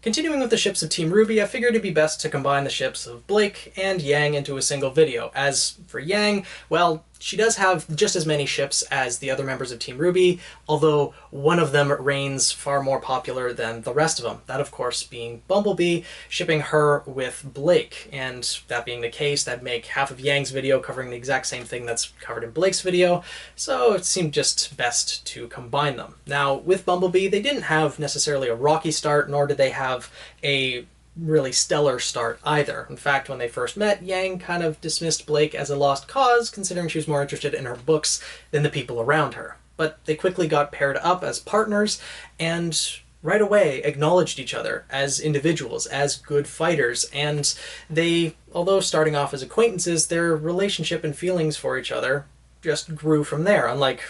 Continuing with the ships of Team RWBY, I figured it'd be best to combine the ships of Blake and Yang into a single video. As for Yang, well, she does have just as many ships as the other members of Team RWBY, although one of them reigns far more popular than the rest of them. That, of course, being Bumblebee, shipping her with Blake. And that being the case, that'd make half of Yang's video covering the exact same thing that's covered in Blake's video, so it seemed just best to combine them. Now, with Bumblebee, they didn't have necessarily a rocky start, nor did they have a really stellar start either. In fact, when they first met, Yang kind of dismissed Blake as a lost cause, considering she was more interested in her books than the people around her. But they quickly got paired up as partners, and right away acknowledged each other as individuals, as good fighters, and they, although starting off as acquaintances, their relationship and feelings for each other just grew from there. Unlike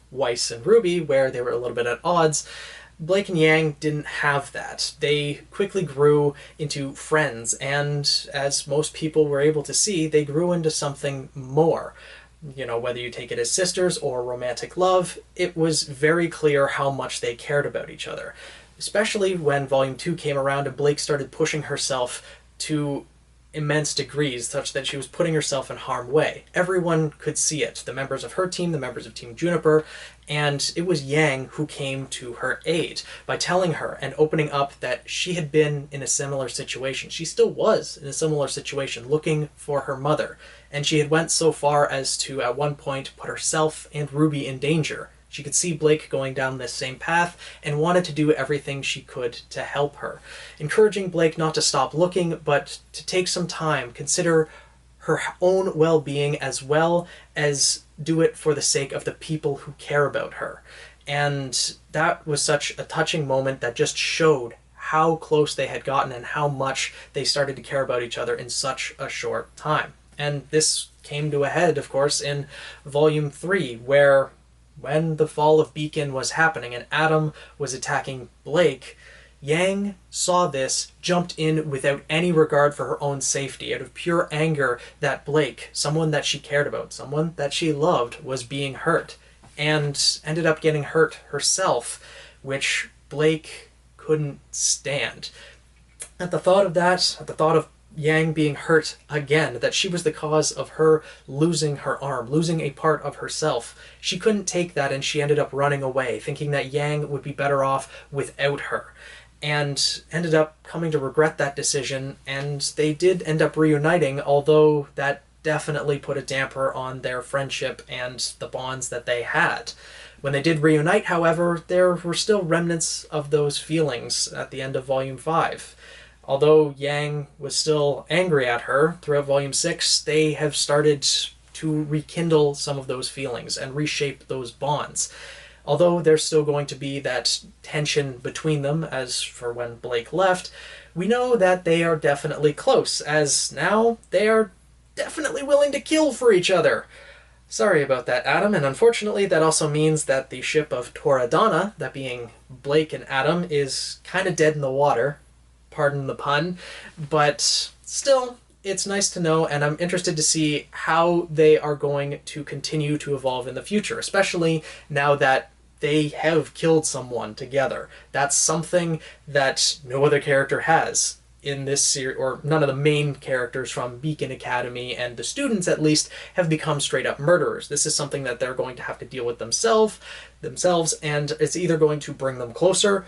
Weiss and RWBY, where they were a little bit at odds, Blake and Yang didn't have that. They quickly grew into friends, and as most people were able to see, they grew into something more. You know, whether you take it as sisters or romantic love, it was very clear how much they cared about each other. Especially when Volume 2 came around and Blake started pushing herself to immense degrees, such that she was putting herself in harm's way. Everyone could see it. The members of her team, the members of Team Juniper, and it was Yang who came to her aid by telling her and opening up that she had been in a similar situation. She still was in a similar situation, looking for her mother, and she had went so far as to, at one point, put herself and RWBY in danger. She could see Blake going down this same path and wanted to do everything she could to help her, encouraging Blake not to stop looking, but to take some time, consider her own well-being as well as do it for the sake of the people who care about her. And that was such a touching moment that just showed how close they had gotten and how much they started to care about each other in such a short time. And this came to a head, of course, in Volume 3, where when the fall of Beacon was happening and Adam was attacking Blake, Yang saw this, jumped in without any regard for her own safety, out of pure anger that Blake, someone that she cared about, someone that she loved, was being hurt, and ended up getting hurt herself, which Blake couldn't stand. At the thought of that, at the thought of Yang being hurt again, that she was the cause of her losing her arm, losing a part of herself, she couldn't take that, and she ended up running away, thinking that Yang would be better off without her, and ended up coming to regret that decision. And they did end up reuniting, although that definitely put a damper on their friendship and the bonds that they had. When they did reunite, however, there were still remnants of those feelings at the end of Volume 5. Although Yang was still angry at her throughout Volume 6, they have started to rekindle some of those feelings and reshape those bonds. Although there's still going to be that tension between them, as for when Blake left, we know that they are definitely close, as now they are definitely willing to kill for each other. Sorry about that, Adam, and unfortunately that also means that the ship of Toradana, that being Blake and Adam, is kind of dead in the water. Pardon the pun, but still, it's nice to know, and I'm interested to see how they are going to continue to evolve in the future, especially now that they have killed someone together. That's something that no other character has in this series, or none of the main characters from Beacon Academy, and the students at least, have become straight-up murderers. This is something that they're going to have to deal with themselves, and it's either going to bring them closer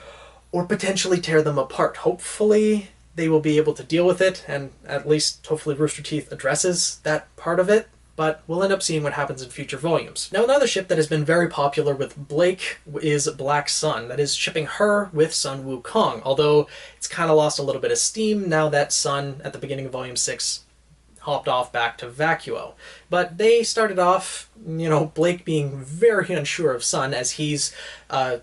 or potentially tear them apart. Hopefully they will be able to deal with it, and at least hopefully Rooster Teeth addresses that part of it, but we'll end up seeing what happens in future volumes. Now, another ship that has been very popular with Blake is Black Sun. That is shipping her with Sun Wukong, although it's kind of lost a little bit of steam now that Sun, at the beginning of Volume 6, hopped off back to Vacuo. But they started off, you know, Blake being very unsure of Sun as he's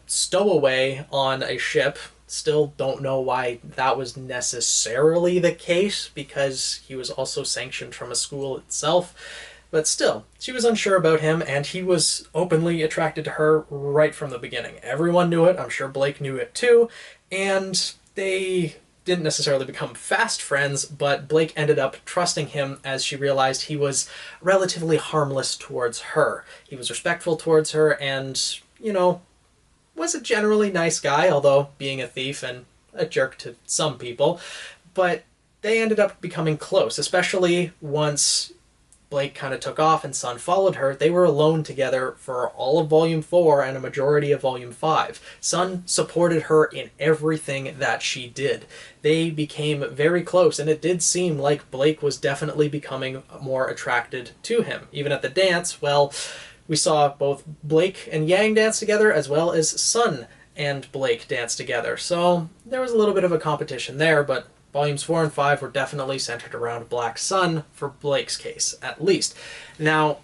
stowaway on a ship. Still don't know why that was necessarily the case, because he was also sanctioned from a school itself. But still, she was unsure about him, and he was openly attracted to her right from the beginning. Everyone knew it, I'm sure Blake knew it too, and they didn't necessarily become fast friends, but Blake ended up trusting him as she realized he was relatively harmless towards her. He was respectful towards her and, you know, was a generally nice guy, although being a thief and a jerk to some people, but they ended up becoming close, especially once Blake kind of took off and Sun followed her. They were alone together for all of Volume 4 and a majority of Volume 5. Sun supported her in everything that she did. They became very close, and it did seem like Blake was definitely becoming more attracted to him. Even at the dance, well, we saw both Blake and Yang dance together, as well as Sun and Blake dance together. So there was a little bit of a competition there, but Volumes 4 and 5 were definitely centered around Black Sun, for Blake's case, at least. Now,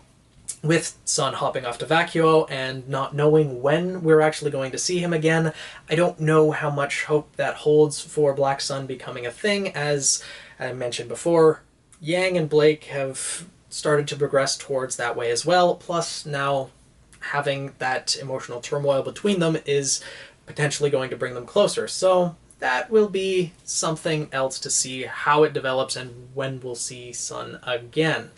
with Sun hopping off to Vacuo and not knowing when we're actually going to see him again, I don't know how much hope that holds for Black Sun becoming a thing. As I mentioned before, Yang and Blake have started to progress towards that way as well, plus now having that emotional turmoil between them is potentially going to bring them closer. So that will be something else to see how it develops and when we'll see Sun again.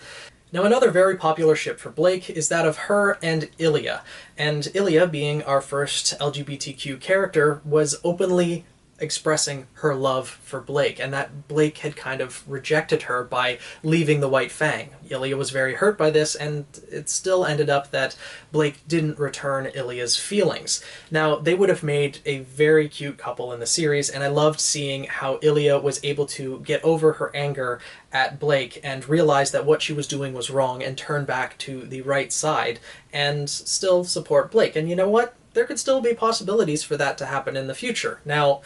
Now, another very popular ship for Blake is that of her and Ilia. And Ilia, being our first LGBTQ character, was openly expressing her love for Blake, and that Blake had kind of rejected her by leaving the White Fang. Ilia was very hurt by this, and it still ended up that Blake didn't return Ilia's feelings. Now, they would have made a very cute couple in the series, and I loved seeing how Ilia was able to get over her anger at Blake and realize that what she was doing was wrong and turn back to the right side and still support Blake. And you know what? There could still be possibilities for that to happen in the future. Now,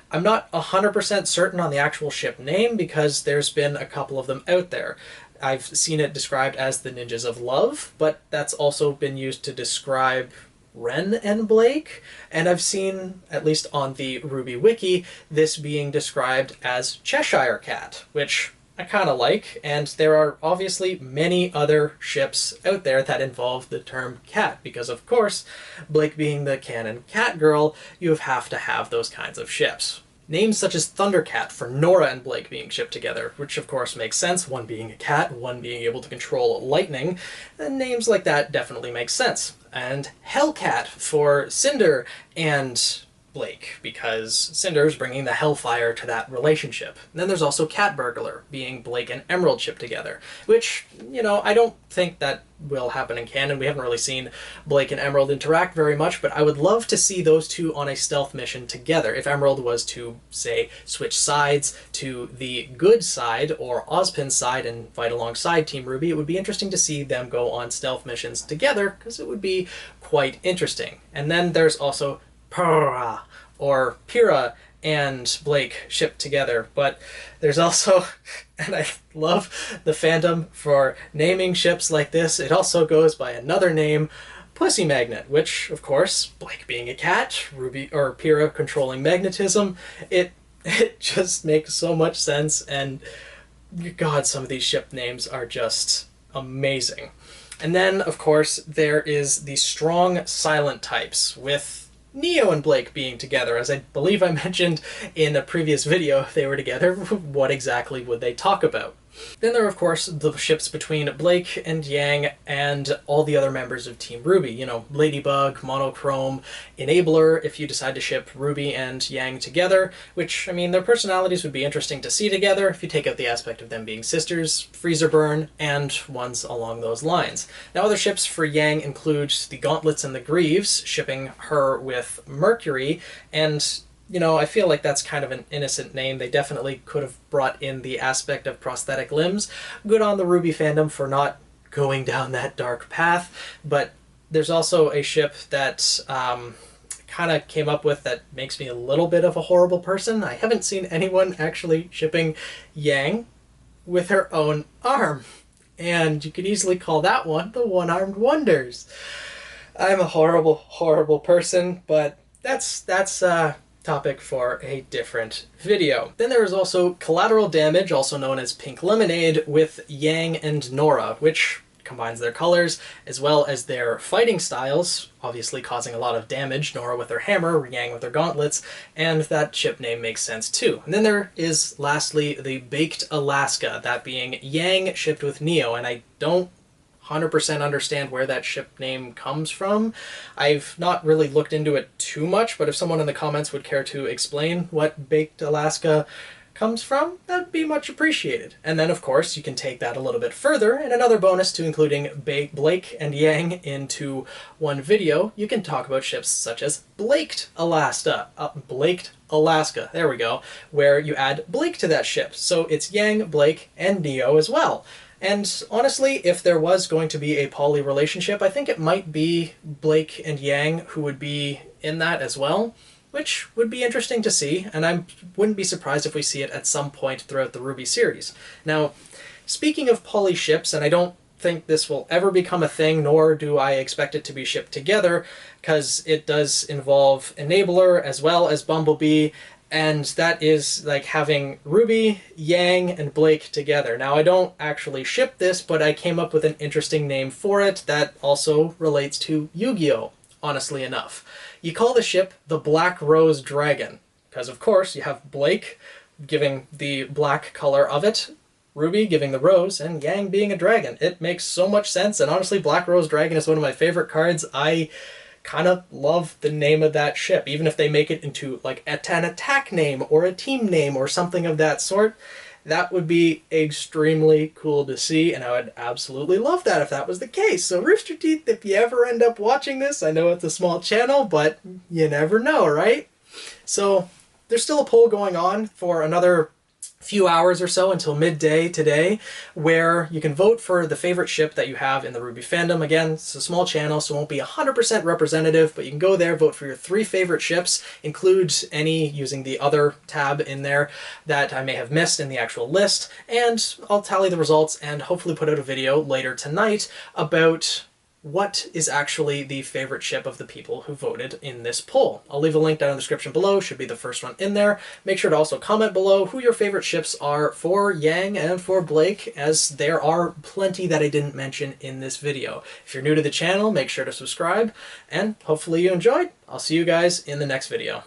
I'm not 100% certain on the actual ship name because there's been a couple of them out there. I've seen it described as the Ninjas of Love, but that's also been used to describe Ren and Blake, and I've seen, at least on the RWBY wiki, this being described as Cheshire Cat, which I kind of like, and there are obviously many other ships out there that involve the term cat, because of course, Blake being the canon cat girl, you have to have those kinds of ships. Names such as Thundercat for Nora and Blake being shipped together, which of course makes sense, one being a cat, one being able to control lightning, and names like that definitely make sense. And Hellcat for Cinder and Blake, because Cinder's bringing the hellfire to that relationship. And then there's also Cat Burglar, being Blake and Emerald shipped together, which, you know, I don't think that will happen in canon. We haven't really seen Blake and Emerald interact very much, but I would love to see those two on a stealth mission together. If Emerald was to, say, switch sides to the good side or Ozpin's side and fight alongside Team RWBY, it would be interesting to see them go on stealth missions together, because it would be quite interesting. And then there's also Pyrrha, or Pyrrha and Blake shipped together, but there's also, and I love the fandom for naming ships like this, it also goes by another name, Pussy Magnet, which, of course, Blake being a cat, RWBY or Pyrrha controlling magnetism, it just makes so much sense, and God, some of these ship names are just amazing. And then, of course, there is the strong silent types, with Neo and Blake being together. As I believe I mentioned in a previous video, if they were together, what exactly would they talk about? Then there are, of course, the ships between Blake and Yang and all the other members of Team RWBY. You know, Ladybug, Monochrome, Enabler, if you decide to ship RWBY and Yang together, which, I mean, their personalities would be interesting to see together if you take out the aspect of them being sisters, Freezer Burn, and ones along those lines. Now, other ships for Yang include the Gauntlets and the Greaves, shipping her with Mercury, and you know, I feel like that's kind of an innocent name. They definitely could have brought in the aspect of prosthetic limbs. Good on the RWBY fandom for not going down that dark path, but there's also a ship that kind of came up with that makes me a little bit of a horrible person. I haven't seen anyone actually shipping Yang with her own arm, and you could easily call that one the One-Armed Wonders. I'm a horrible, horrible person, but that's topic for a different video. Then there is also Collateral Damage, also known as Pink Lemonade, with Yang and Nora, which combines their colors as well as their fighting styles, obviously causing a lot of damage, Nora with her hammer, Yang with her gauntlets, and that ship name makes sense too. And then there is lastly the Baked Alaska, that being Yang shipped with Neo, and I don't 100% understand where that ship name comes from. I've not really looked into it too much, but if someone in the comments would care to explain what Baked Alaska comes from, that'd be much appreciated. And then, of course, you can take that a little bit further, and another bonus to including Blake and Yang into one video, you can talk about ships such as Blaked Alaska, there we go, where you add Blake to that ship. So it's Yang, Blake, and Neo as well. And honestly, if there was going to be a poly relationship, I think it might be Blake and Yang who would be in that as well, which would be interesting to see, and I wouldn't be surprised if we see it at some point throughout the RWBY series. Now, speaking of poly ships, and I don't think this will ever become a thing, nor do I expect it to be shipped together, because it does involve Enabler as well as Bumblebee, and that is like having RWBY, Yang, and Blake together. Now, I don't actually ship this, but I came up with an interesting name for it that also relates to Yu-Gi-Oh!, honestly enough. You call the ship the Black Rose Dragon, because of course you have Blake giving the black color of it, RWBY giving the rose, and Yang being a dragon. It makes so much sense, and honestly, Black Rose Dragon is one of my favorite cards. I kind of love the name of that ship, even if they make it into like an attack name or a team name or something of that sort. That would be extremely cool to see, and I would absolutely love that if that was the case. So Rooster Teeth, if you ever end up watching this, I know it's a small channel, but you never know, right? So there's still a poll going on for another few hours or so until midday today, where you can vote for the favorite ship that you have in the RWBY fandom. Again, it's a small channel, so it won't be 100% representative, but you can go there, vote for your 3 favorite ships, include any using the other tab in there that I may have missed in the actual list, and I'll tally the results and hopefully put out a video later tonight about what is actually the favorite ship of the people who voted in this poll. I'll leave a link down in the description below, should be the first one in there. Make sure to also comment below who your favorite ships are for Yang and for Blake, as there are plenty that I didn't mention in this video. If you're new to the channel, make sure to subscribe, and hopefully you enjoyed. I'll see you guys in the next video.